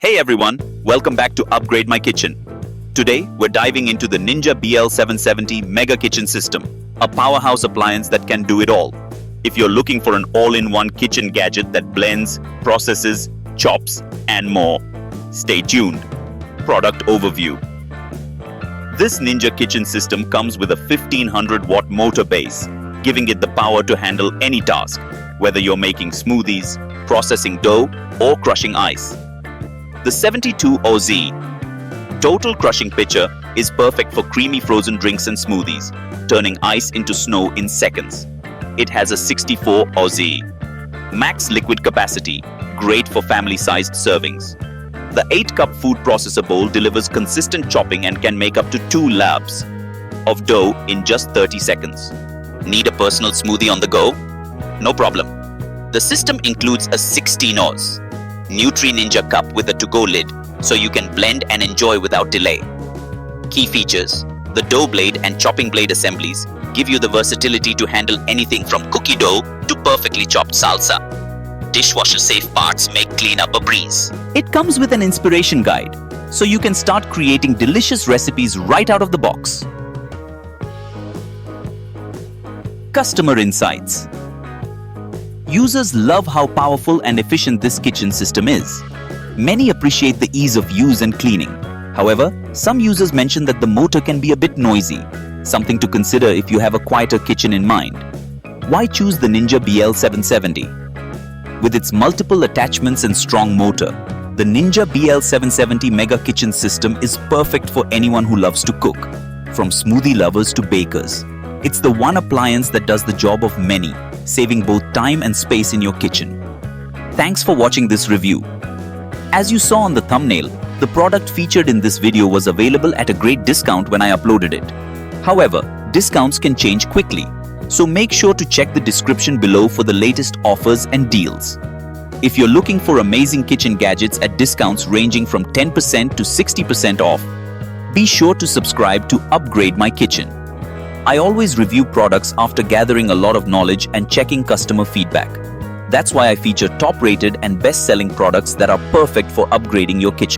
Hey everyone, welcome back to Upgrade My Kitchen. Today, we're diving into the Ninja BL770 Mega Kitchen System, a powerhouse appliance that can do it all. If you're looking for an all-in-one kitchen gadget that blends, processes, chops, and more, stay tuned. Product overview. This Ninja kitchen system comes with a 1500-watt motor base, giving it the power to handle any task, whether you're making smoothies, processing dough, or crushing ice. The 72OZ total crushing pitcher is perfect for creamy frozen drinks and smoothies, turning ice into snow in seconds. It has a 64OZ max liquid capacity, great for family-sized servings. The 8-cup food processor bowl delivers consistent chopping and can make up to 2 laps of dough in just 30 seconds. Need a personal smoothie on the go? No problem. The system includes a 16-oz Nutri Ninja cup with a to-go lid, so you can blend and enjoy without delay. Key features: the dough blade and chopping blade assemblies give you the versatility to handle anything from cookie dough to perfectly chopped salsa. Dishwasher-safe parts make cleanup a breeze. It comes with an inspiration guide, so you can start creating delicious recipes right out of the box. Customer insights. Users love how powerful and efficient this kitchen system is. Many appreciate the ease of use and cleaning. However, some users mention that the motor can be a bit noisy, something to consider if you have a quieter kitchen in mind. Why choose the Ninja BL770? With its multiple attachments and strong motor, the Ninja BL770 Mega Kitchen System is perfect for anyone who loves to cook, from smoothie lovers to bakers. It's the one appliance that does the job of many, saving both time and space in your kitchen. Thanks for watching this review. As you saw on the thumbnail, the product featured in this video was available at a great discount when I uploaded it. However, discounts can change quickly, so make sure to check the description below for the latest offers and deals. If you're looking for amazing kitchen gadgets at discounts ranging from 10% to 60% off, be sure to subscribe to Upgrade My Kitchen. I always review products after gathering a lot of knowledge and checking customer feedback. That's why I feature top-rated and best-selling products that are perfect for upgrading your kitchen.